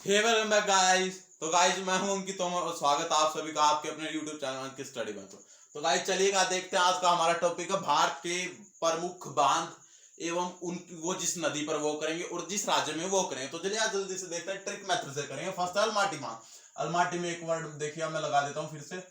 हे welcome back guys. तो guys मैं हूं उनकी तो स्वागत है आप सभी का आपके अपने YouTube चैनल की स्टडी में। तो गाइस चलिएगा देखते हैं आज का हमारा टॉपिक है भारत के प्रमुख बांध एवं उन वो जिस नदी पर वो करेंगे और जिस राज्य में वो करेंगे। तो चलिए आज जल्दी से देखते हैं, ट्रिक मेथड से करेंगे। फर्स्ट है अलमाटी बांध। अलमाटी में एक वर्ड देखिए मैं लगा देता हूँ फिर से,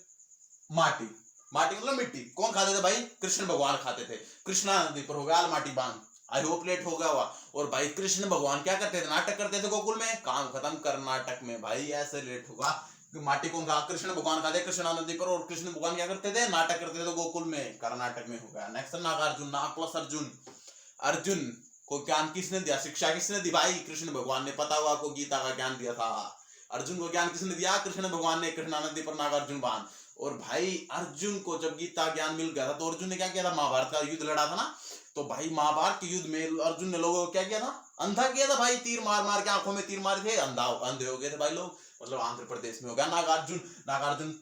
माटी। माटी मतलब मिट्टी। कौन खाते थे भाई? कृष्ण भगवान खाते थे। कृष्णा नदी पर हो गया अलमाटी बांध। आई होप लेट हो गया हुआ। और भाई कृष्ण भगवान क्या करते थे? नाटक करते थे गोकुल में। काम खत्म कर्नाटक में भाई, ऐसे लेट होगा। माटी कौन खा? कृष्ण भगवान खाते कृष्णा नदी पर। और कृष्ण भगवान क्या करते थे? नाटक करते थे गोकुल में, कर्नाटक में हो गया। नेक्स्ट नागार्जुन, नाग प्लस अर्जुन। अर्जुन को ज्ञान किसने दिया? शिक्षा किसने दी भाई? कृष्ण भगवान ने। पता हुआ को गीता का ज्ञान दिया था। अर्जुन को ज्ञान किसने दिया? कृष्ण भगवान ने। कृष्णा नदी पर नागार्जुन बांध। और भाई अर्जुन को जब गीता ज्ञान मिल गया था तो अर्जुन ने क्या किया था? महाभारत का युद्ध लड़ा था ना। तो भाई महाभारत के युद्ध में अर्जुन ने लोगों को क्या किया था? अंधा किया था भाई। तीर मार मार के आंखों में तीर मारे थे, अंधे हो गए थे भाई लोग। मतलब आंध्र प्रदेश में हो गया नागार्जुन। नागार्जुन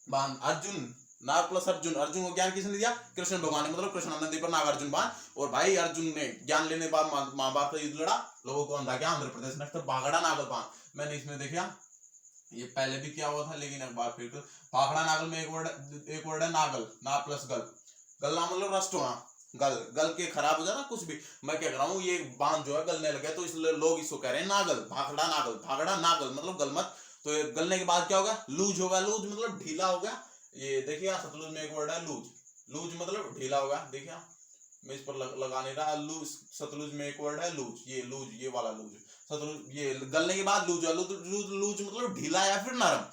बांध। अर्जुन, नाग प्लस अर्जुन। अर्जुन को ज्ञान किसने दिया? कृष्ण भगवान ने। मतलब कृष्ण नदी पर नागार्जुन बांध। और भाई अर्जुन ने ज्ञान लेने के बाद महाभारत का युद्ध लड़ा, लोगों को अंधा किया आंध्र प्रदेश। नेक्स्ट भागड़ा नागल बांध। मैंने इसमें देखा ये पहले भी किया हुआ था लेकिन एक बार फिर भाखड़ा नागल में एक वर्ड है नागल। ना प्लस गल। गलना मतलब रस्ट होना। गल गल के खराब हो जाना कुछ भी। मैं क्या कर रहा हूँ, ये बांध जो है गलने लगे तो इसलिए लोग इसको कह रहे हैं नागल। भाखड़ा नागल, भागड़ा नागल मतलब गलमत। तो ये गलने के बाद क्या होगा? लूज होगा। लूज मतलब ढीला हो गया। ये देखिए सतलुज में एक वर्ड है लूज। लूज मतलब ढीला होगा। देखिए मैं इस पर लगा नहीं रहा। लूज, सतलुज में एक वर्ड है लूज। ये लूज, ये वाला लूज। सतलुज ये गलने के बाद लूज हुआ। लूज मतलब ढीला या फिर नरम।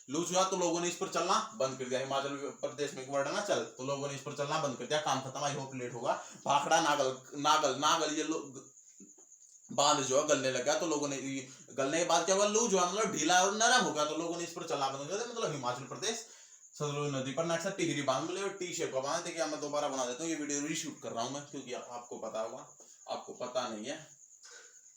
लूज हुआ तो लोगों ने इस पर चलना बंद कर दिया। हिमाचल प्रदेश में एक वर्ड है ना चल, तो लोगों ने इस पर चलना बंद कर दिया। काम खत्म। आई होप लेट होगा। भाखड़ा नागल, नागल नागल ये बांध जो है गलने लगा तो लोगों ने गलने के बाद क्या हुआ? लूज हुआ मतलब ढीला और नरम हो गया तो लोगों ने इस पर चलना बंद कर दिया। मतलब हिमाचल प्रदेश सतलुज नदी पर। नेक्स्ट टिहरी बांध। मतलब टी शेप का बांध। देखिए मैं दोबारा बना देता हूँ। ये वीडियो रीशूट कर रहा हूँ मैं क्योंकि आपको पता होगा, आपको पता नहीं है।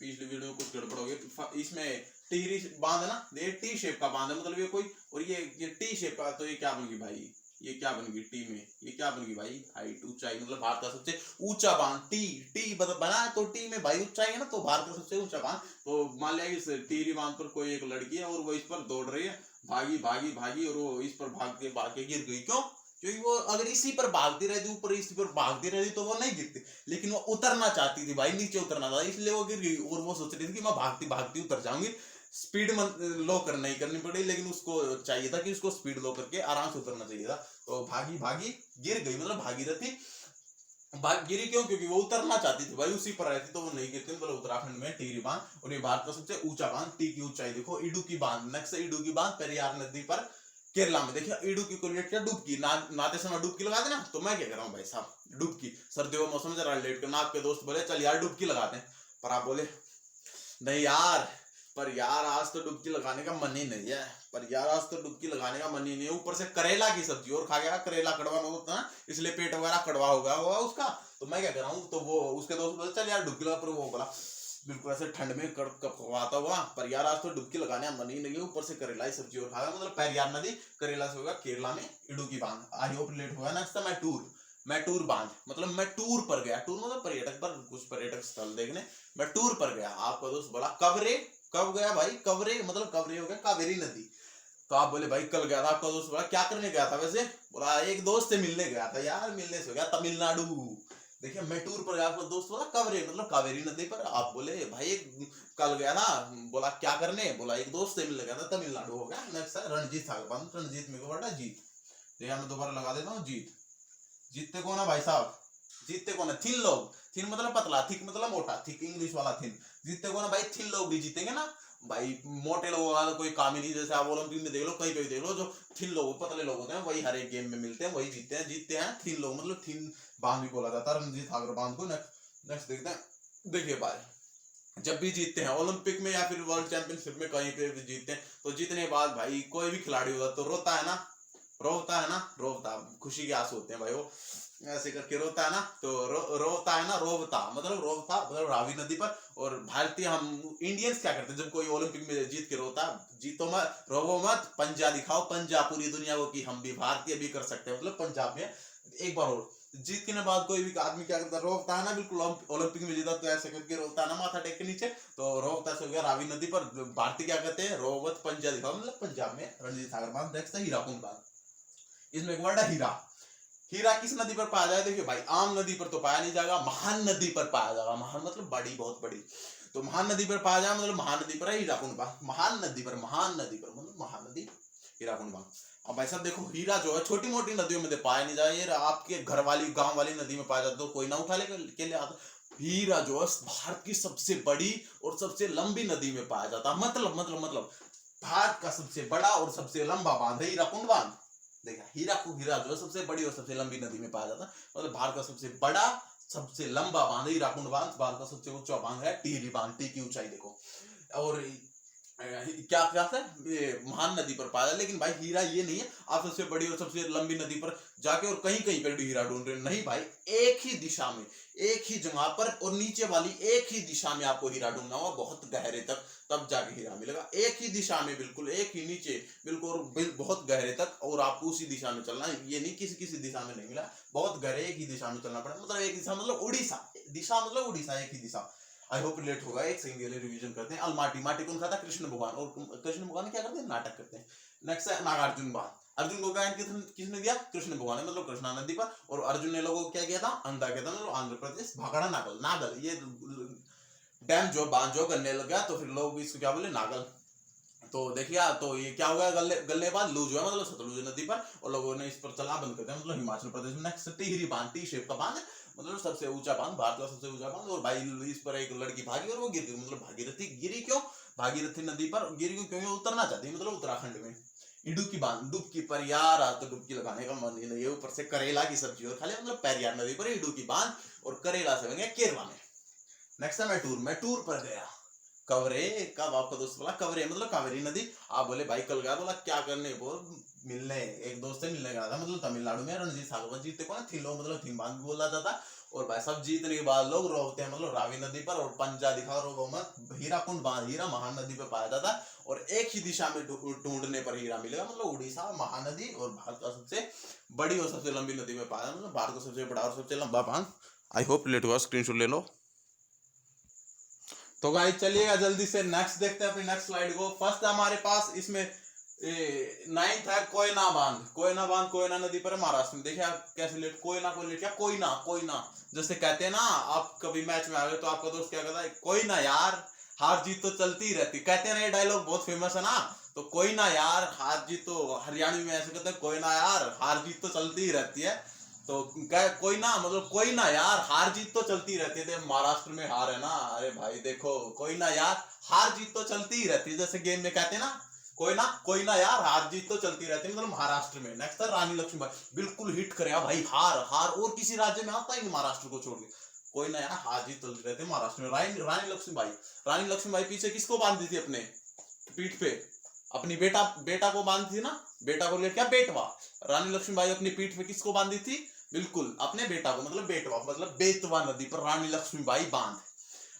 पिछली वीडियो में कुछ गड़बड़ हो गई। इसमें टिहरी बांध है ना, ये टी शेप का बांध है। मतलब ये कोई, और ये टी शेप का, तो ये क्या बन गई भाई? ये क्या बन गई टी में? ये क्या बन गई भाई? हाइट, ऊंचाई। मतलब भारत का सबसे ऊंचा बांध। टी टी बना है तो टी में भाई ऊंचाई है ना, तो भारत का सबसे ऊंचा बांध। तो मान लिया कि टिहरी बांध पर कोई एक लड़की है और वो इस पर दौड़ रही है, भागी भागी भागी, और वो इस पर भाग के गिर गई। क्यों? क्योंकि वो अगर इसी पर भागती रहती, ऊपर इसी पर भागती रहती तो वो नहीं गिरती। लेकिन वो उतरना चाहती थी भाई, नीचे उतरना था, इसलिए वो गिर गई। और वो सोच रही थी कि मैं भागती भागती उतर जाऊंगी। स्पीड लो कर नहीं करनी पड़ी, लेकिन उसको चाहिए था कि उसको स्पीड लो करके आराम से उतरना चाहिए था। तो भागी भागी गिर गई। मतलब भागीरथी भाग गिरी। क्यों? क्योंकि वो उतरना चाहती थी भाई, उसी पर रहती तो वो नहीं गिरती। मतलब उत्तराखंड में टिहरी बांध, और ये भारत का सबसे ऊंचा बांध। टी की ऊंचाई देखो। इडुक्की बांध। नेक्स्ट इडुक्की बांध पेरियार नदी पर केरला में। देखिए इडुक्की को रिलेट किया डुबकी। नहाते समय डुबकी लगा देना। तो मैं क्या कर रहा हूँ भाई साहब, डुबकी। सर्दियों के मौसम में जरा लेट करना। आपके दोस्त बोले चल यार डुबकी लगाते हैं, पर आप बोले नहीं यार, पर यार आज तो डुबकी लगाने का मन ही नहीं है। पर यार आज तो डुबकी लगाने का मन ही नहीं है। ऊपर से करेला की सब्जी और खा गया। करेला कड़वा नहीं होता ना, इसलिए पेट वगैरह कड़वा हो गया होगा उसका। तो मैं क्या कर रहा हूँ, तो वो उसके दोस्त बोले चल यार डुबकी लगा। पर वो बोला बिल्कुल ऐसे ठंड में कपकपाता हुआ, पर यार आज तो डुबकी लगाने का मन ही नहीं है। ऊपर से करेला की सब्जी और खा गया। मतलब पेरियार नदी करेला से होगा केरला में इडुक्की बांध। आई होप लेट होगा। नेक्स्ट मैं टूर। मैं टूर बांध मतलब मैं टूर पर गया। टूर मतलब पर्यटक पर, कुछ पर्यटक स्थल देखने मैं टूर पर गया। आपका दोस्त बोला कब रे? कब गया भाई? कवरे मतलब कवरे हो गया कावेरी नदी। तो आप बोले भाई कल गया था। आपका दोस्त बोला क्या करने गया था वैसे? बोला एक दोस्त से मिलने गया था यार। मिलने से हो गया तमिलनाडु। देखिए मैं टूर पर गया। आपका दोस्त बोला कवरे मतलब कावेरी नदी पर। आप बोले भाई एक कल गया था। बोला क्या करने? बोला एक दोस्त से मिलने गया था तमिलनाडु। हो गया। नेक्स्ट है रणजीत सागर। रणजीत में वर्ड है जीत। देखिए मैं दोबारा लगा देता हूँ जीत। जीतते कौन है भाई साहब? जीतते कौन है? थिन लोग। थिन मतलब पतला, थिक मतलब मोटा। थिक इंग्लिश वाला थिन। जीतते कौन है भाई? थिन लोग भी जीतेंगे ना भाई। मोटे लोगों का तो कोई काम ही नहीं। जैसे आप ओलंपिक में देख लो, कहीं पे भी देख लो, जो थिन लोग पतले लोग होते हैं वही हर एक गेम में मिलते हैं, वही जीतते हैं। जीतते हैं थिन लोग। मतलब थिन बांध भी बोला जाता है रणजीत सागर बांध को। नेक्स्ट देखते हैं। देखिए भाई जब भी जीतते हैं ओलंपिक में या फिर वर्ल्ड चैंपियनशिप में, कहीं पे भी जीतते हैं, तो जीतने के बाद भाई कोई भी खिलाड़ी होता तो रोता है ना। रोता है ना, रोता। खुशी के आंसू होते हैं भाई वो। ऐसे करके रोता है ना, तो रोता है ना, रोवता मतलब रोवता मतलब रावी नदी पर। और भारतीय हम इंडियंस क्या करते हैं जब कोई ओलंपिक में जीत के रोता? जीतो मत, रोवो मत, पंजा दिखाओ। पंजा पूरी दुनिया को कि हम भी भारतीय भी कर सकते हैं। मतलब पंजाब में एक बार और जीतने बाद कोई भी आदमी क्या करता है, रोकता है ना, बिल्कुल ओलंपिक में जीता तो ऐसे करके रोकता है ना माथा टेक के नीचे, तो रोकता है। हो गया रावी नदी पर भारतीय क्या कहते हैं, रोवत पंजा दिखाओ, मतलब पंजाब में रणजीत सागर बांध, नेक्स्ट है हीराकुंड बांध। इसमें एक वर्ड है हीरा। हीरा किस नदी पर पाया जाएगा, देखिए भाई आम नदी पर तो पाया नहीं जाएगा, महान नदी पर पाया जाएगा। महान मतलब बड़ी, बहुत बड़ी, तो महान नदी पर पाया जाएगा, मतलब महान नदी पर है हीराकुंड बांध। महान नदी पर, महान नदी पर मतलब महानदी हीराकुंड बांध। अब भाई साहब देखो, हीरा जो है छोटी मोटी नदियों में पाया नहीं जाए, ये आपके घर वाली गांव वाली नदी में पाया जाता तो कोई ना उठा ले के लिए आता। हीरा जो है भारत की सबसे बड़ी और सबसे लंबी नदी में पाया जाता है। मतलब भारत का सबसे बड़ा और सबसे लंबा बांध है हीराकुंड बांध। देखा, हीरा जो है सबसे बड़ी और सबसे लंबी नदी में पाया जाता है, मतलब भारत का सबसे बड़ा सबसे लंबा बांध है हीराकुंड बांध। भारत का सबसे ऊंचा बांध है टिहरी बांध। टी की ऊंचाई देखो। और क्या क्या था, ये महान नदी पर पाया जाए। लेकिन भाई हीरा ये नहीं है आप सबसे बड़ी और सबसे लंबी नदी पर जाके और कहीं कहीं पर हीरा ढूंढ रहे, नहीं भाई, एक ही दिशा में, एक ही जगह पर और नीचे वाली एक ही दिशा में आपको हीरा ढूंढना होगा, बहुत गहरे तक, तब जाके हीरा मिलेगा। एक ही दिशा में, बिल्कुल एक ही नीचे, बिल्कुल और बहुत गहरे तक, और आपको उसी दिशा में चलना है। ये नहीं किसी किसी दिशा में नहीं मिला, बहुत गहरे एक ही दिशा में चलना पड़ा। मतलब एक दिशा मतलब उड़ीसा, दिशा मतलब उड़ीसा, एक ही दिशा। आई होप रिलेट होगा। एक सेकंड के लिए रिवीजन करते हैं। अलमाटी, माटी कौन खाता, कृष्ण भगवान, और कृष्ण भगवान क्या करते हैं, नाटक करते हैं। नेक्स्ट है नागार्जुन बांध। अर्जुन को गायन किसने दिया, कृष्ण भगवान ने, मतलब कृष्णा नदी पर। और अर्जुन ने लोगों को क्या किया था, अंधा किया था, मतलब आंध्र प्रदेश भाखड़ा नागल। नागल ये डैम जो बांध जो गलने लग गया, तो फिर लोग इसको क्या बोले, नागल। तो देखिए, तो ये क्या हो गया, गलने बाद लू जो है मतलब सतलुज नदी पर, और लोगों ने इस पर चला बंद कर दिया, मतलब हिमाचल प्रदेश में। नेक्स्ट टिहरी बांध, टी शेप का बांध, मतलब सबसे ऊंचा बांध, भारत का सबसे ऊंचा बांध। और भाई इस पर एक लड़की भागी और वो गिर गई, मतलब भागीरथी गिरी। क्यों भागीरथी नदी पर गिरी, क्योंकि उतरना चाहती, मतलब उत्तराखंड में। इडुक्की बांध, डुबकी पर, यार आज तो डुबकी लगाने का मन ही नहीं है, ऊपर से करेला की सब्जी और खा लिया, मतलब पेरियार नदी पर इडुक्की बांध, और करेला से बन केरला में। नेक्स्ट है मैटूर। मैटूर पर गया कवरे, कब आपका दोस्त बोला कवरे मतलब कावेरी नदी। आप बोले भाई कल गया, बोला क्या करने, बोल मिलने, एक दोस्त से मिलने गया था, मतलब तमिलनाडु में रणजीत सागर जीतते को ना थिलो, मतलब थिम्बांग बोला जाता। और भाई सब जीतने के बाद लोग रोकते हैं, मतलब रावी नदी पर, और पंजा दिखा रोको मत। हीराकुंड बांध, हीरा महान नदी पर पाया जाता, और एक ही दिशा में ढूंढने पर हीरा मिलेगा, मतलब उड़ीसा महानदी, और भारत का सबसे बड़ी और सबसे लंबी नदी में पाया, मतलब भारत का सबसे बड़ा और सबसे लंबा बांध। आई होप रिलेट हुआ, स्क्रीनशॉट ले लो। तो गाइस चलिएगा जल्दी से नेक्स्ट देखते हैं अपनी नेक्स्ट स्लाइड को। फर्स्ट हमारे पास इसमें नाइन्थ है कोयना बांध। कोयना बांध कोयना नदी पर है महाराष्ट्र में। देखिए आप कैसे लेट, कोयना को लेट, क्या कोयना, कोयना जैसे कहते हैं ना, आप कभी मैच में आ गए तो आपका दोस्त क्या कहता है, कोयना यार, हार जीत तो चलती ही रहती, कहते हैं ना, ये डायलॉग बहुत फेमस है ना। तो कोयना यार हार जीत तो, हरियाणवी में ऐसे कहते हैं, कोयना यार हार जीत तो चलती ही रहती है। तो कोई ना मतलब कोई ना यार, हार जीत तो चलती रहती है। महाराष्ट्र में हार है ना, अरे भाई देखो, कोई ना यार हार जीत तो चलती ही रहती है, जैसे गेम में कहते हैं ना, कोई ना यार हार जीत तो चलती रहती है, मतलब महाराष्ट्र में। नेक्स्ट है रानी लक्ष्मीबाई, बिल्कुल हिट करे भाई, हार हार और किसी राज्य में आता ही नहीं महाराष्ट्र को छोड़ के। कोई ना यार हार जीत चलती रहती है महाराष्ट्र में। रानी लक्ष्मीबाई, रानी लक्ष्मीबाई पीछे किसको बांधती थी, अपने पीठ पे अपनी बेटा को बांधती थी ना, बेटा को लेकर क्या, बेटवा। रानी लक्ष्मीबाई अपनी पीठ पे किसको बांधी थी, बिल्कुल अपने बेटा को, मतलब बेटवा, मतलब बेतवा नदी पर रानी लक्ष्मीबाई बांध।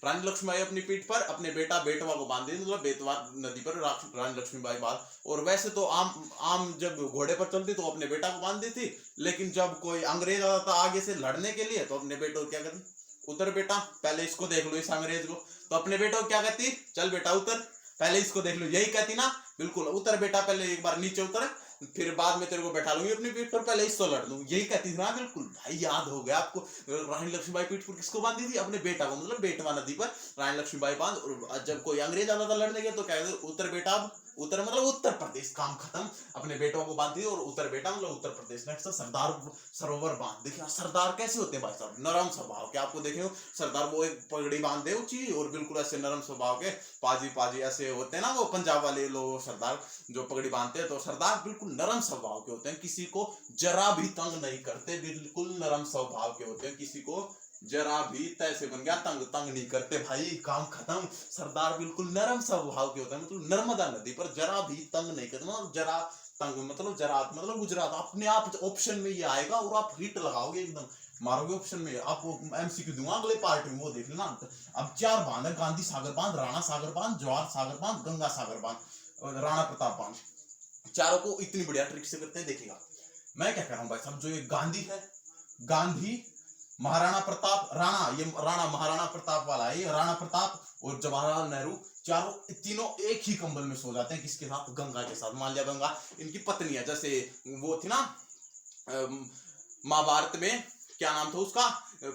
रानी लक्ष्मीबाई अपनी पीठ पर अपने बेटवा को बांध दी, मतलब बेतवा नदी पर रानी लक्ष्मीबाई बांध। और वैसे तो आम जब घोड़े पर चलती तो अपने बेटा को बांध दी थी, लेकिन जब कोई अंग्रेज आता था आगे से लड़ने के लिए, तो अपने बेटे को क्या करती, उतर बेटा, पहले इसको देख लो, इस अंग्रेज को। तो अपने बेटे को क्या कहती, चल बेटा उतर, पहले इसको देख लो, यही कहती ना, बिल्कुल, उतर बेटा, पहले एक बार नीचे उतर, फिर बाद में तेरे को बैठा लूंगी अपनी पीठ पर, पहले इसको लड़ लूंगी, यही कहती थी ना, बिल्कुल भाई याद हो गया आपको। रानी लक्ष्मीबाई पीठ पर किसको बांधी थी, अपने बेटा को, मतलब बेटवा नदी पर रानी लक्ष्मीबाई बांध। और जब कोई अंग्रेज आता था लड़ने के तो कहते उतर बेटा, अब उतर मतलब उत्तर प्रदेश, काम खत्म, अपने बेटों को बांधती थी, और उत्तर बेटा मतलब उत्तर प्रदेश। नेक्स्ट सरदार सरोवर बांध। देखिए सरदार कैसे होते हैं भाई साहब, नरम स्वभाव के, आपको देखे सरदार वो एक पगड़ी बांधे ऊंची, और बिल्कुल ऐसे नरम स्वभाव के, पाजी पाजी ऐसे होते हैं ना वो पंजाब वाले लोग सरदार जो पगड़ी बांधते हैं। तो सरदार बिल्कुल नरम स्वभाव के होते हैं, किसी को जरा भी तंग नहीं करते, बिल्कुल नरम स्वभाव के होते हैं, किसी को जरा भी तैसे बन गया तंग नहीं करते भाई, काम खत्म। सरदार बिल्कुल नरम स्वभाव के होते हैं, मतलब नर्मदा नदी पर जरा भी तंग नहीं करते, मतलब जरा तंग मतलब जरा मतलब गुजरात, अपने आप ऑप्शन में ये आएगा और आप हिट लगाओगे, एकदम मारोगे ऑप्शन में। आप एमसीक्यू दूंगा अगले पार्ट में, वो देख लेना। अब 4 बांध है, गांधी सागर बांध, राणा सागर बांध, जवाहर सागर बांध, गंगा सागर बांध और राणा प्रताप बांध। चारों को इतनी बढ़िया ट्रिक से करते हैं, देखिएगा मैं क्या कह रहा हूँ भाई साहब। जो ये गांधी है, गांधी, महाराणा प्रताप, राणा, ये राणा महाराणा प्रताप वाला है, ये राणा प्रताप और जवाहरलाल नेहरू चारों तीनों एक ही कंबल में सो जाते हैं। किसके साथ? गंगा के साथ। मान लिया गंगा इनकी पत्नी है, जैसे वो थी ना महाभारत में, क्या नाम था उसका,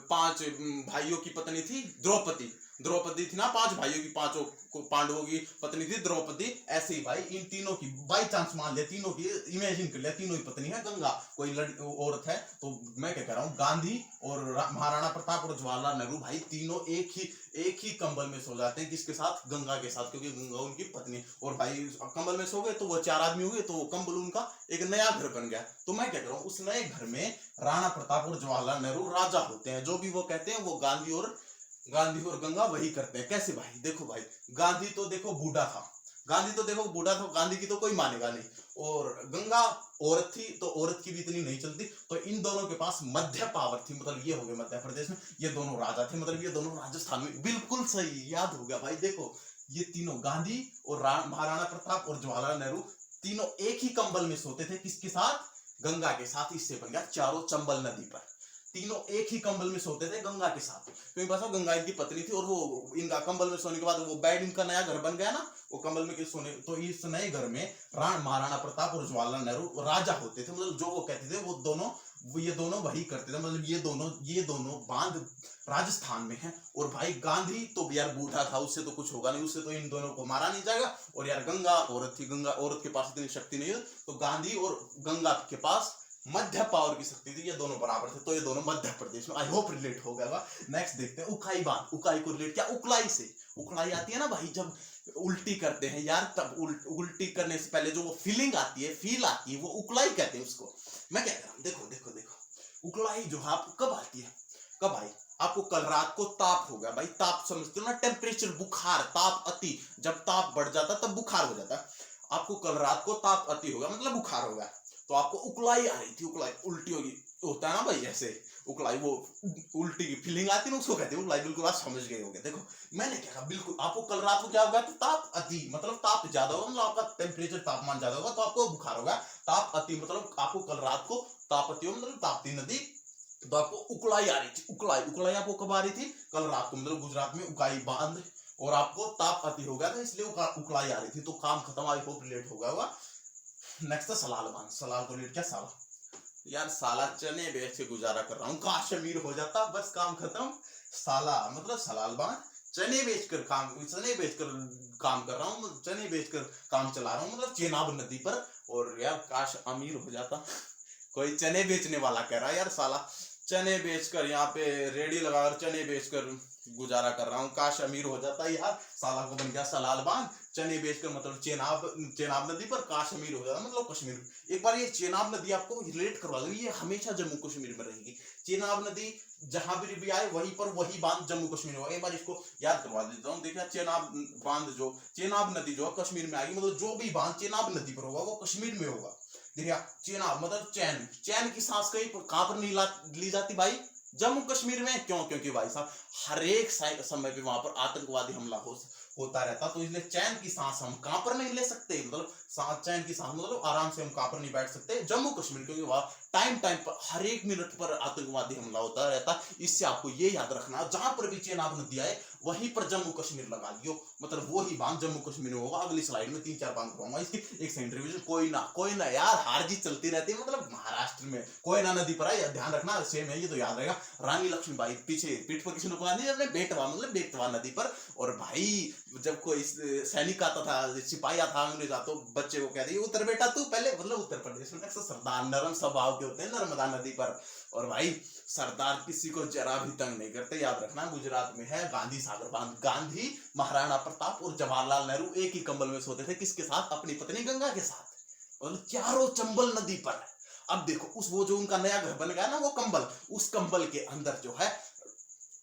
5 भाइयों की पत्नी थी द्रौपदी। द्रौपदी थी ना 5 भाइयों की, पांचों को पांडवों की पत्नी थी द्रौपदी। ऐसे ही भाई इन तीनों की बाई चांस मान लिया, तीनों की इमेजिन कर लिया, तीनों ही पत्नी है गंगा, कोई औरत है। तो मैं क्या कह रहा हूँ, गांधी और महाराणा प्रताप और जवाहरलाल नेहरू भाई तीनों एक ही कंबल में सो जाते हैं। किसके साथ? गंगा के साथ, क्योंकि गंगा उनकी पत्नी। और भाई कंबल में सो गए तो वो 4 आदमी हो गए, तो वो कंबल उनका एक नया घर बन गया। तो मैं क्या कह रहा हूँ, उस नए घर में राणा प्रताप और जवाहरलाल नेहरू राजा होते हैं। जो भी वो कहते हैं वो गांधी और गंगा वही करते हैं। कैसे भाई? देखो भाई, गांधी तो देखो बूढ़ा था, गांधी की तो कोई मानेगा नहीं। और गंगा औरत थी, तो औरत की भी इतनी नहीं चलती। तो इन दोनों के पास मध्य पावर थी, मतलब ये हो गया मध्य प्रदेश में, ये दोनों राजा थे, मतलब ये दोनों राजस्थान में। बिल्कुल सही याद हो गया भाई। देखो ये तीनों गांधी और महाराणा प्रताप और जवाहरलाल नेहरू तीनों एक ही कंबल में सोते थे। किसके साथ? गंगा के साथ। इससे बन गया चारों चंबल नदी पर तीनों एक ही कंबल में सोते थे गंगा के साथ। क्योंकि बस गंगा इनकी पत्नी थी, और वो इनका कंबल में सोने के बाद वो बेड इनका नया घर बन गया ना, वो कंबल में सोने। तो इस नए घर में महाराणा प्रताप और जवाहरलाल नेहरू राजा होते थे। मतलब जो वो कहते थे ये दोनों वही करते थे। मतलब ये दोनों बांध राजस्थान में है। और भाई गांधी तो यार बूढ़ा था, उससे तो कुछ होगा नहीं, उससे तो इन दोनों को मारा नहीं जाएगा। और यार गंगा औरत थी, गंगा औरत के पास इतनी शक्ति नहीं है। तो गांधी और गंगा के पास मध्य पावर की शक्ति थी, ये दोनों बराबर थे। तो ये दोनों मध्य प्रदेश में। आई होप रिलेट हो गया। नेक्स्ट देखते हैं उकाई बांध। उकाई को रिलेट क्या? उकलाई से। उकलाई आती है ना भाई, जब उल्टी करते हैं यार, तब उल्टी करने से पहले जो वो फीलिंग आती है, फील आती है, वो उकलाई कहते हैं उसको। मैं क्या कह रहा हूँ, देखो देखो देखो, उकलाई जो है आपको कब आती है? कब आई? आपको कल रात को ताप हो गया भाई, ताप समझते हो ना, टेम्परेचर, बुखार, ताप अति। जब ताप बढ़ जाता तब बुखार हो जाता। आपको कल रात को ताप अति हो गया, मतलब बुखार हो गया, तो आपको उकलाई आ रही थी। उकलाई उल्टी होगी, होता है ना भाई ऐसे उकलाई, वो उल्टी की फीलिंग आती है ना, उसको कहते हैं उकलाई। बिल्कुल आप समझ गए होंगे। देखो मैंने क्या कहा, बिल्कुल आपको कल रात को क्या होगा, तो ताप अति, मतलब ताप ज्यादा होगा, मतलब आपका टेम्परेचर, तापमान ज्यादा होगा, तो आपको बुखार होगा। ताप अति मतलब आपको कल रात को ताप अति हो, मतलब ताप्ती नदी, तो आपको उकलाई आ रही थी। उकलाई उकलाई आपको कब आ रही थी? कल रात को, मतलब गुजरात में उकाई बांध, और आपको ताप अति हो गया था, इसलिए उकलाई आ रही थी। तो काम खत्म। आई होप रिलेट हो गया होगा। नेक्स्ट है सलाल बांध। सलाल को रिलेट क्या? साला यार, साला चने बेच के गुजारा कर रहा हूँ, काश अमीर हो जाता, बस काम खत्म। साला मतलब सलाल बांध, चने बेचकर काम कर रहा हूँ, चने बेचकर काम चला रहा हूँ, मतलब चेनाब नदी पर। और यार काश अमीर हो जाता। कोई चने बेचने वाला कह रहा है यार, साला चने बेचकर यहाँ पे रेडी लगाकर चने बेचकर गुजारा कर रहा हूँ, काश अमीर हो जाता यार। साला को बन गया सलाल बांध। चने बेचकर मतलब चेनाब नदी पर, काश अमीर हो जाता मतलब कश्मीर। एक बार ये चेनाब नदी आपको रिलेट करवा दूं, ये हमेशा जम्मू कश्मीर में रहेगी। चेनाब नदी जहां भी आए वहीं पर वही बांध जम्मू कश्मीर में होगा। एक बार इसको याद करवा देता हूँ। देखिए चेनाब बांध जो, चेनाब नदी जो कश्मीर में आएगी, मतलब जो भी बांध चेनाब नदी पर होगा वो कश्मीर में होगा। देखिए चेनाब मतलब चैन की सांस कहीं कहां पर नहीं ली जाती भाई? जम्मू कश्मीर में। क्यों? क्योंकि भाई साहब हर एक समय पे वहां पर आतंकवादी हमला होता रहता, तो इसलिए चैन की सांस हम कहां पर नहीं ले सकते, मतलब चैन की सांस मतलब आराम से हम कहां पर नहीं बैठ सकते? जम्मू कश्मीर, क्योंकि वहां टाइम पर हर एक मिनट पर आतंकवादी हमला होता रहता। इससे आपको ये याद रखना, जहां पर भी चेनाब नदी आए वहीं पर जम्मू कश्मीर लगा लियो, मतलब वो ही बांध जम्मू कश्मीर में होगा। अगली स्लाइड में 3-4 बांध बताऊंगा इसकी, एक सेंटर रिवीजन। कोई ना यार, हार जीत चलती रहती है, मतलब महाराष्ट्र में कोयना नदी पर है, ध्यान रखना, सेम है ये तो याद रहेगा। रानी लक्ष्मीबाई पीछे पीठ पर किसी ने बांधी अपने बेटवा, मतलब बेतवा नदी पर। और भाई जब कोई सैनिक आता था, सिपाही आता था अंग्रेज, तो बच्चे को कहते उतर बेटा तू पहले, मतलब उत्तर प्रदेश में सरदार नरम स्वभाव के होते हैं नर्मदा नदी पर। और भाई सरदार किसी को जरा भी तंग नहीं करते, याद रखना। गुजरात में है गांधी सागर बांध। गांधी, महाराणा प्रताप और जवाहरलाल नेहरू एक ही कंबल में सोते थे। किसके साथ? अपनी पत्नी गंगा के साथ, और चारों चंबल नदी पर। अब देखो वो जो उनका नया घर बन गया ना, वो कंबल, उस कंबल के अंदर जो है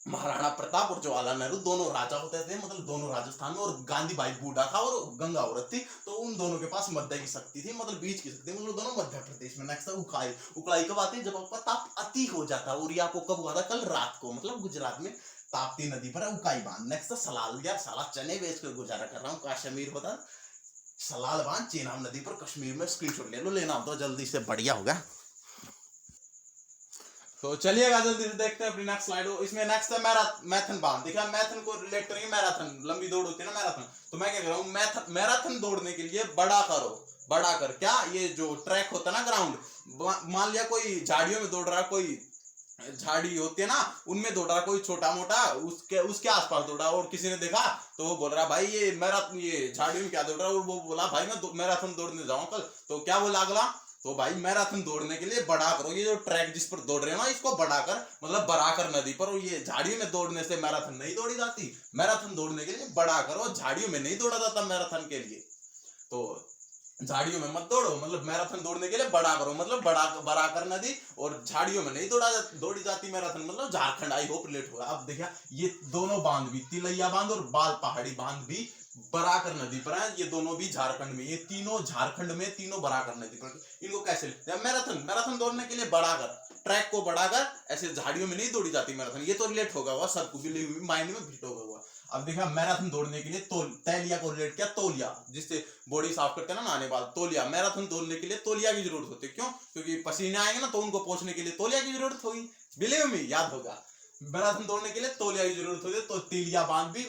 महाराणा प्रताप और जवाहरलाल नेहरू दोनों राजा होते थे, मतलब दोनों राजस्थान में। और गांधी भाई बूढ़ा था और गंगा औरत थी, तो उन दोनों के पास मध्य की शक्ति थी, मतलब बीच की शक्ति, मतलब दोनों मध्य प्रदेश में। नेक्स्ट उकाई। उकाई कब आती है? जब आपका ताप अति हो जाता है। और ये आपको कब हुआ था? कल रात को, मतलब गुजरात में ताप्ती नदी पर उकाई बांध। नेक्स्ट सलाल। यार साला चने बेचकर गुजारा कर रहा हूँ, काश अमीर होता। सलाल बांध चेनाब नदी पर कश्मीर में। स्क्रीनशॉट ले लो, लेना हो तो जल्दी से, बढ़िया होगा। तो चलिएगा जल्दी से देखते हैं अपनी नेक्स्ट स्लाइड। इसमें नेक्स्ट है मैराथन बांध। देखिए मैराथन को रिलेट करेंगे, मैराथन लंबी दौड़ होती है ना मैराथन। तो मैं क्या कह रहा हूँ, मैराथन दौड़ने के लिए बड़ा करो, बड़ा कर क्या, ये जो ट्रैक होता है ना ग्राउंड, मान लिया कोई झाड़ियों में दौड़ रहा है, कोई झाड़ी होती है ना उनमें दौड़ रहा, कोई छोटा मोटा उसके उसके आसपास दौड़ रहा, और किसी ने देखा तो वो बोल रहा भाई ये मैराथन, ये झाड़ियों में क्या दौड़ रहा है, और वो बोला भाई मैं मैराथन दौड़ने जाऊँ कल। तो क्या बोला अगला, तो भाई मैराथन दौड़ने के लिए बड़ा करो, ये जो ट्रैक जिस पर दौड़ रहे हो ना इसको बड़ा कर, मतलब बराकर नदी पर। ये झाड़ियों में दौड़ने से मैराथन नहीं दौड़ी जाती, मैराथन दौड़ने के लिए बड़ा करो, झाड़ियों में नहीं दौड़ा जाता मैराथन के लिए। तो झाड़ियों में मत दौड़ो, मतलब मैराथन दौड़ने के लिए बड़ा करो, मतलब बराकर नदी, और झाड़ियों में नहीं दौड़ी जाती मैराथन, मतलब झारखंड। आई होप रिलेट होगा। अब देखिए ये दोनों बांध भी, तिलैया बांध और बाल पहाड़ी बांध भी बराकर नदी पर है, ये दोनों भी झारखंड में, ये तीनों झारखंड में, तीनों बराकर नदी पर। इनको कैसे मैराथन दौड़ने के लिए बढ़ाकर, ट्रैक को बढ़ाकर, ऐसे झाड़ियों में नहीं दौड़ी जाती मैराथन। ये तो रिलेट होगा सबको, माइंड में फिट होगा। अब देखा मैराथन दौड़ने के लिए तौलिया को रिलेट किया, तौलिया जिससे बॉडी साफ करते हैं ना नहाने बाद, तौलिया। मैराथन दौड़ने के लिए तौलिया की जरूरत होती है, क्यों, क्योंकि पसीने आएंगे ना तो उनको पोंछने के लिए तौलिया की जरूरत होगी। बिलीव मी, याद होगा, मैराथन दौड़ने के लिए तौलिया की जरूरत होती है। तो तिलिया बांध भी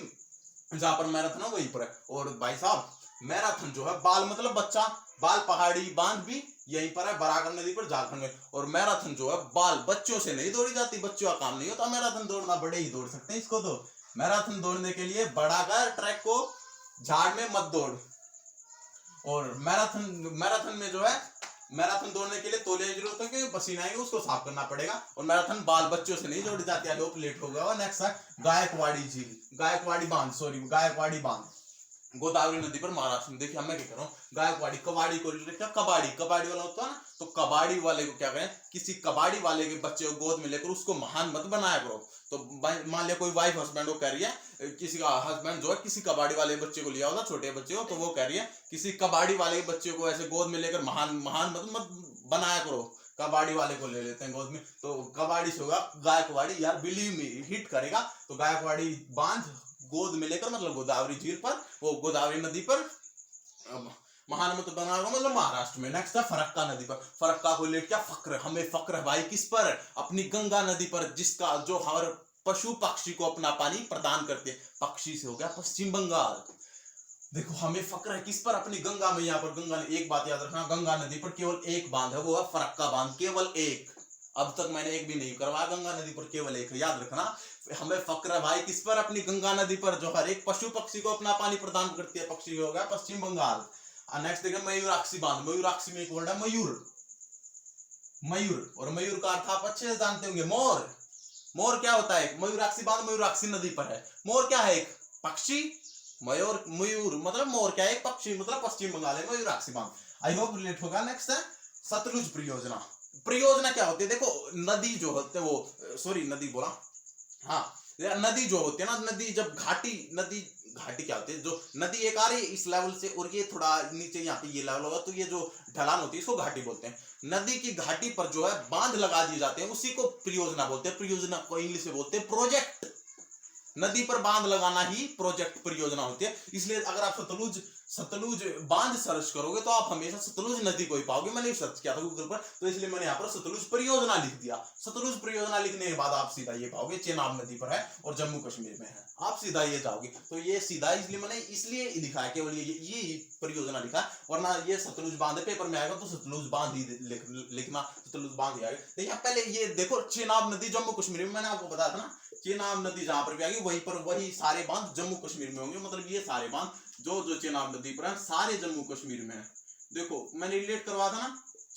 जहां पर मैराथन है वहीं पर है। और भाई साहब मैराथन जो है, बाल मतलब बच्चा, बाल पहाड़ी बांध भी यहीं पर है बराकर नदी पर झारखंड में। और मैराथन जो है बाल बच्चों से नहीं दौड़ी जाती, बच्चों का काम नहीं होता मैराथन दौड़ना, बड़े ही दौड़ सकते हैं इसको। तो मैराथन दौड़ने के लिए बढ़ाकर ट्रैक को, झाड़ में मत दौड़। और मैराथन में जो है, मैराथन दौड़ने के लिए तौलिया की जरूरत है, क्योंकि पसीना है उसको साफ करना पड़ेगा। और मैराथन बाल बच्चों से नहीं दौड़ी जाती, आई होप लेट होगा। और नेक्स्ट है गायकवाड़ी झील, गायकवाड़ी बांध गोदावरी नदी पर महाराष्ट्र में। देखिए मैं क्या कर रहा हूँ, गायकवाड़ी, कबाड़ी को क्या, कबाड़ी वाला होता है ना, तो कबाड़ी वाले को क्या करें, किसी कबाड़ी वाले के बच्चे को गोद में लेकर उसको महान मत बनाया करो। तो मान लिया कोई वाइफ हस्बैंड को कह रही है, किसी का हस्बैंड जो है किसी कबाड़ी वाले बच्चे को लिया होगा, छोटे बच्चे को, तो वो कह रही है किसी कबाड़ी वाले बच्चे को ऐसे गोद में लेकर महान मत बनाया करो, कबाड़ी वाले को ले लेते हैं गोद में। तो कबाड़ी से होगा गायकवाड़ी, यार बिलीव मी हिट करेगा। तो गायकवाड़ी बांध गोद में लेकर, मतलब गोदावरी झील पर, वो गोदावरी नदी पर महान मत बनाएगा, मतलब महाराष्ट्र में। नेक्स्ट है फरक्का नदी पर। फरक्का को लेट क्या, फक्र, हमें फक्र है भाई किस पर, अपनी गंगा नदी पर, जिसका जो हर पशु पक्षी को अपना पानी प्रदान करते हैं। पक्षी से हो गया पश्चिम बंगाल। देखो हमें फक्र है किस पर, अपनी गंगा मैया पर। गंगा, एक बात याद रखना, गंगा नदी पर केवल एक बांध है, वो है फरक्का बांध, केवल एक। अब तक मैंने एक भी नहीं करवाया, गंगा नदी पर केवल एक, याद रखना। हमें फक्र है भाई किस पर, अपनी गंगा नदी पर, जो हर एक पशु पक्षी को अपना पानी प्रदान करती है। पक्षी हो गया पश्चिम बंगाल। नेक्स्ट देखिए मयूराक्षी बांध। मयूराक्षी में एक वर्ड है मयूर, मयूर, और मयूर का अर्थ आप अच्छे से जानते होंगे, मोर। मोर क्या होता है, मयूराक्षी बांध मयूराक्षी नदी पर है। मोर क्या है, एक पक्षी, मयूर मतलब मोर क्या है, एक पक्षी, मतलब पश्चिम बंगाल है मयूराक्षी बांध। आई होप रिलेट होगा। नेक्स्ट है सतलुज परियोजना। परियोजना क्या होती है, देखो नदी जो होते है वो, सॉरी नदी बोला, हाँ नदी जो होती है ना, नदी जब घाटी क्या होती है, जो नदी एक आ रही है इस लेवल से और ये थोड़ा नीचे यहाँ पे ये लेवल होगा, तो ये जो ढलान होती है इसको घाटी बोलते हैं। नदी की घाटी पर जो है बांध लगा दिए जाते हैं, उसी को परियोजना बोलते हैं। परियोजना को इंग्लिश में बोलते हैं प्रोजेक्ट। नदी पर बांध लगाना ही प्रोजेक्ट परियोजना होती है। इसलिए अगर आप सतलुज बांध सर्च करोगे तो आप हमेशा सतलुज नदी को ही पाओगे। मैंने सर्च किया था गूगल पर, तो इसलिए मैंने यहाँ पर सतलुज परियोजना लिख दिया। सतलुज परियोजना लिखने के बाद आप सीधा ये पाओगे चेनाब नदी पर है और जम्मू कश्मीर में है, आप सीधा ये जाओगे। तो ये सीधा इसलिए मैंने इसलिए लिखा है, केवल ये परियोजना लिखा है, वरना ये सतलुज बांध पेपर में आएगा तो सतलुज बांध ही लिखना, सतलुज बांध ही आएगा। देखिए पहले ये देखो चेनाब नदी जम्मू कश्मीर में, मैंने आपको बताया था ना, चेनाब नदी जहां पर भी आएगी वहीं पर वही सारे बांध जम्मू कश्मीर में होंगे। मतलब ये सारे बांध जो चेनाब नदी पर है सारे जम्मू कश्मीर में है। देखो मैंने रिलेट करवा था ना,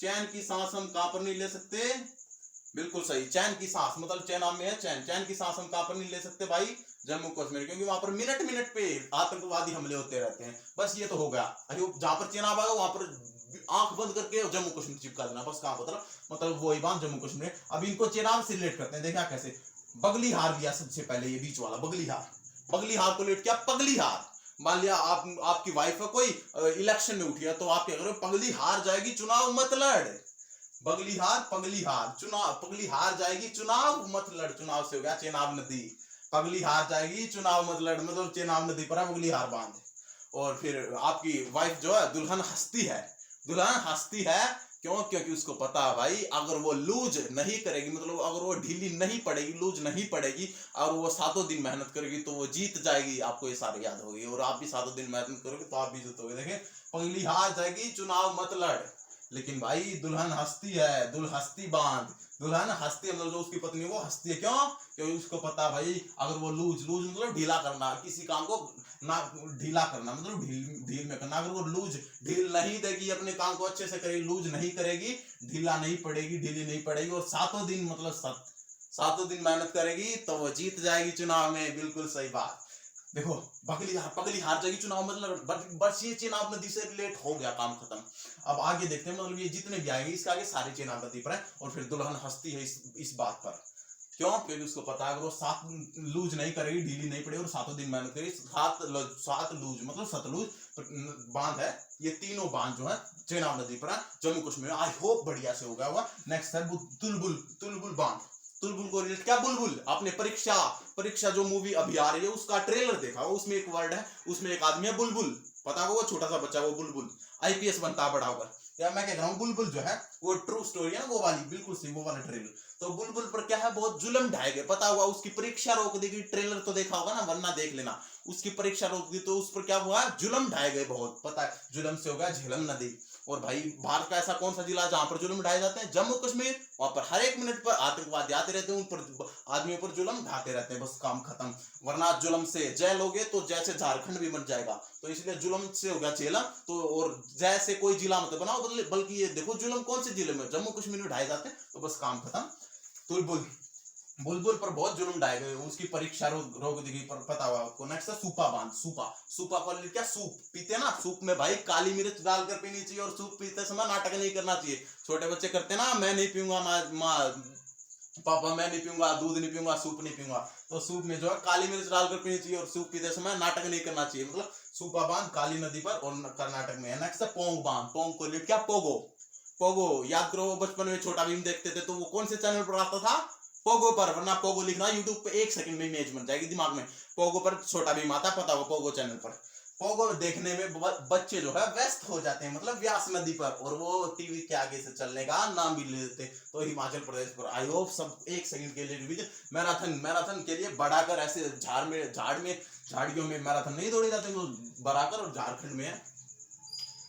चैन की सांस हम कहां पर नहीं ले सकते, बिल्कुल सही, चैन की सांस, मतलब चेनाब में है चैन की सांस हम कहां पर नहीं ले सकते भाई, जम्मू कश्मीर, क्योंकि वहां पर मिनट पे आतंकवादी हमले होते रहते हैं। बस ये तो हो गया, जहां पर चेनाब आएगा वहां पर आंख बंद करके जम्मू कश्मीर चिपका देना, बस कहां मतलब वही बांध जम्मू कश्मीर। अब इनको चेनाब से रिलेट करते हैं, देखा कैसे, बगलीहार दिया सबसे पहले, ये बीच वाला बगलीहार को रिलेट किया पगलीहार। मान लिया आपकी वाइफ है कोई इलेक्शन में उठी है, तो आप क्या करो, पगली हार जाएगी चुनाव मत लड़, पगलीहार चुनाव, पगली हार जाएगी चुनाव मत लड़, चुनाव से हो गया चेनाब नदी, पगली हार जाएगी चुनाव मत लड़, मतलब चेनाब नदी पर है पगलीहार बांध। और फिर आपकी वाइफ जो है दुल्हन हंसती है क्यों? क्योंकि उसको पता है भाई अगर वो लूज नहीं करेगी, मतलब अगर वो ढीली नहीं पड़ेगी, लूज नहीं पड़ेगी और वो 7 दिन मेहनत करेगी तो वो जीत जाएगी। आपको ये सारे याद होगी और आप भी 7 दिन मेहनत करोगे तो आप भी जीतोगे। देखें, पगली हार जाएगी चुनाव मत लड़, लेकिन भाई दुल्हन हंसती है, हंसती बांध, दुल्हन हंसती है, मतलब जो उसकी पत्नी वो हंसती है। क्यों? क्योंकि उसको पता भाई अगर वो लूज मतलब ढीला करना, किसी काम को ना ढीला करना, मतलब ढील में करना। अगर वो लूज ढील नहीं देगी, अपने काम को अच्छे से करेगी, लूज नहीं करेगी, ढीला नहीं पड़ेगी, ढीली नहीं पड़ेगी और 7 दिन मतलब 7 दिन मेहनत करेगी तो वो जीत जाएगी चुनाव में। बिल्कुल सही बात। देखो, पगली हार जाएगी चुनाव मतलब बस ये चेनाब नदी से रिलेट हो गया, काम खत्म। अब आगे देखते हैं, मतलब ये जितने भी आएंगे इसके आगे सारे चेनाब नदी पर है और फिर दुल्हन हंसती है इस बात पर। क्यों? क्योंकि उसको पता है अगर वो 7 लूज नहीं करेगी, ढीली नहीं पड़ेगी और 7 दिन मेहनत करेगी, 7 लूज मतलब सतलुज बांध है, ये तीनों बांध जो है चेनाब नदी पर है जम्मू कश्मीर में। आई होप बढ़िया से हो गया होगा। नेक्स्ट है तुलबुल बांध। तुलबुल को रिलेट क्या? बुलबुल। आपने परीक्षा जो मूवी अभी आ रही है उसका ट्रेलर देखा हो, उसमें एक वर्ड है, उसमें एक आदमी है बुलबुल, पता होगा, वो छोटा सा बच्चा, वो बुलबुल आईपीएस बनता बड़ा होकर। या मैं कह रहा हूँ बुलबुल जो है वो ट्रू स्टोरी है, वो वाली बिल्कुल सही, वो वाला ट्रेलर। तो बुलबुल पर क्या है, बहुत जुल्म ढाए गए, पता होगा, उसकी परीक्षा रोक देगी। ट्रेलर तो देखा होगा ना, वरना देख लेना। उसकी परीक्षा रोक दी तो उस पर क्या हुआ, जुल्म ढाए गए बहुत, पता है, जुल्म से हो गया झेलम नदी। और भाई भारत का ऐसा कौन सा जिला जहां पर जुल्म ढाए जाते हैं? जम्मू कश्मीर। वहां पर हर एक मिनट पर आतंकवादी आते रहते हैं, उन पर आदमियों पर जुल्म ढाते रहते हैं, बस काम खत्म। वरना जुल्म से जय लोगे तो जैसे झारखंड भी मर जाएगा, तो इसलिए जुल्म से हो गया झेलम। तो और जैसे कोई जिला मत बनाओ, बल्कि ये देखो जुल्म कौन से जिले में, जम्मू कश्मीर में ढाए जाते हैं, तो बस काम खत्म। तुलबुल बुलबुल पर बहुत जुल्म ढाए गए, उसकी परीक्षा रोक दी गई, पर पता हुआ आपको। नेक्स्ट है सूपा बांध। सूपा को क्या, सूप पीते ना, सूप में भाई काली मिर्च डालकर पीनी चाहिए और सूप पीते समय नाटक नहीं करना चाहिए। छोटे बच्चे करते ना, मैं नहीं पीऊंगा, पापा मैं नहीं पीऊंगा, दूध नहीं पीऊंगा, सूप नहीं पीऊंगा। तो सूप में जो है काली मिर्च डालकर पीनी चाहिए और सूप पीते समय नाटक नहीं करना चाहिए। मतलब सूपा बांध काली नदी पर और कर्नाटक में है। नेक्स्ट है पोंग बांध। पोंग को क्या, पोगो। पोगो याद करो, बचपन में छोटा भीम देखते थे तो वो कौन से चैनल पर आता था? पोगो पर। वरना पोगो लिखना यूट्यूब पे, 1 सेकंड में इमेज बन जाएगी दिमाग में। पोगो पर छोटा भीम आता, पता होगा, पोगो चैनल पर। पोगो देखने में बच्चे जो है व्यस्त हो जाते हैं, मतलब व्यास नदी पर, और वो टीवी के आगे से चलने का नाम भी ले लेते। तो हिमाचल प्रदेश पर आई होप सब 1 सेकंड के लिए रिवीजन। मैराथन के लिए बढ़ाकर ऐसे झाड़ियों में मैराथन नहीं दौड़े जाते, वो बढ़ाकर, और झारखंड में है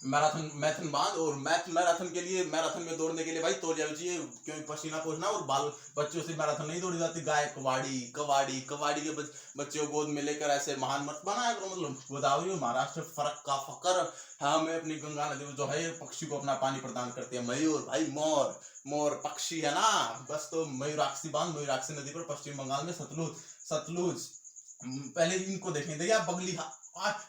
मैराथन बांध। और मैराथन के लिए, मैराथन में दौड़ने के लिए भाई तौलिया चाहिए, क्योंकि पसीना पोछना, और बाल बच्चों से मैराथन नहीं दौड़ी जाती। गाय कवाड़ी के बच्चों को गोद में लेकर ऐसे महान मत बनाया करो। मतलब गोदावरी महाराष्ट्र फर्क का फकर है हमें अपनी गंगा नदी जो है पक्षी को अपना पानी प्रदान करते हैं। मयूर भाई, मोर पक्षी है ना, बस। तो मयूराक्षी बांध, मयूराक्षी नदी पर पश्चिम बंगाल में सतलुज पहले इनको देखें। देखिए आप, बगली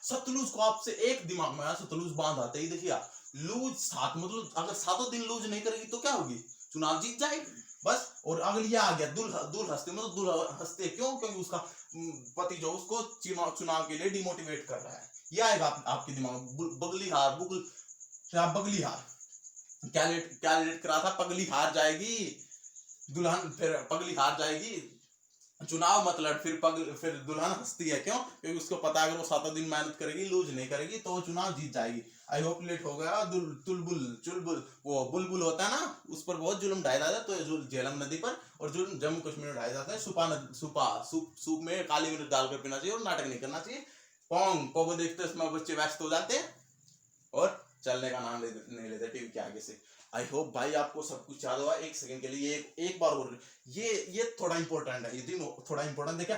सतलुज को आपसे एक दिमाग में आया, सतलुज बांध आते ही देखिए लूज 7, मतलब अगर 7 दिन लूज नहीं करेगी तो क्या होगी, चुनाव जीत जाएगी बस। और अगली ये आ गया दुल हंसते, मतलब दुल हंसते क्यों? क्योंकि उसका पति जो उसको चुनाव के लिए डिमोटिवेट कर रहा है। ये आएगा आपके दिमाग में। बगली हार क्या लेट करा था, पगली हार जाएगी दुल्हन, फिर पगली हार जाएगी चुनाव मतलब, फिर दुल्हन हंसती है। क्यों? क्योंकि उसको पता है अगर वो 7 दिन मेहनत करेगी, लूज नहीं करेगी, तो वो चुनाव जीत जाएगी। आई होप लेट हो गया। चुलबुल वो बुलबुल होता है ना, उस पर बहुत जुल्म ढाया जाता है, तो झेलम नदी पर, और जुल्म जम्मू कश्मीर में ढाया जाता है। सूप में काली मिर्च डालकर पीना चाहिए और नाटक नहीं करना चाहिए। पोंग देखते समय बच्चे व्यस्त हो जाते हैं और चलने का नाम नहीं लेते टीवी के आगे से। आई होप भाई आपको सब कुछ याद होगा। 1 सेकंड के लिए एक बार और, ये थोड़ा इंपॉर्टेंट है, ये दिन थोड़ा इंपॉर्टेंट। देखिए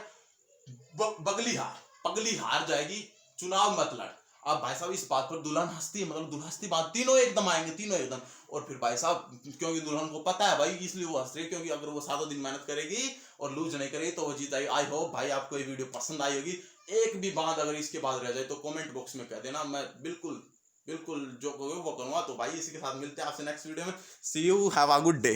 पगली हार जाएगी, चुनाव मत लड़। अब भाई साहब इस बात पर दुल्हन हंसती है, मतलब दुल्हन हंसती बात, तीनों एकदम आएंगे, तीनों एकदम। और फिर भाई साहब, क्योंकि दुल्हन को पता है भाई, इसलिए वो हंस रही है, क्योंकि अगर वो 7 दिन मेहनत करेगी और लूज नहीं करेगी तो वो जीत आएगी। आई होप भाई आपको ये वीडियो पसंद आई होगी। एक भी बात अगर इसके बाद रह जाए तो कमेंट बॉक्स में कह देना, मैं बिल्कुल जो कहोगे वो करूंगा। तो भाई इसी के साथ मिलते हैं आपसे नेक्स्ट वीडियो में। See you, have a good day.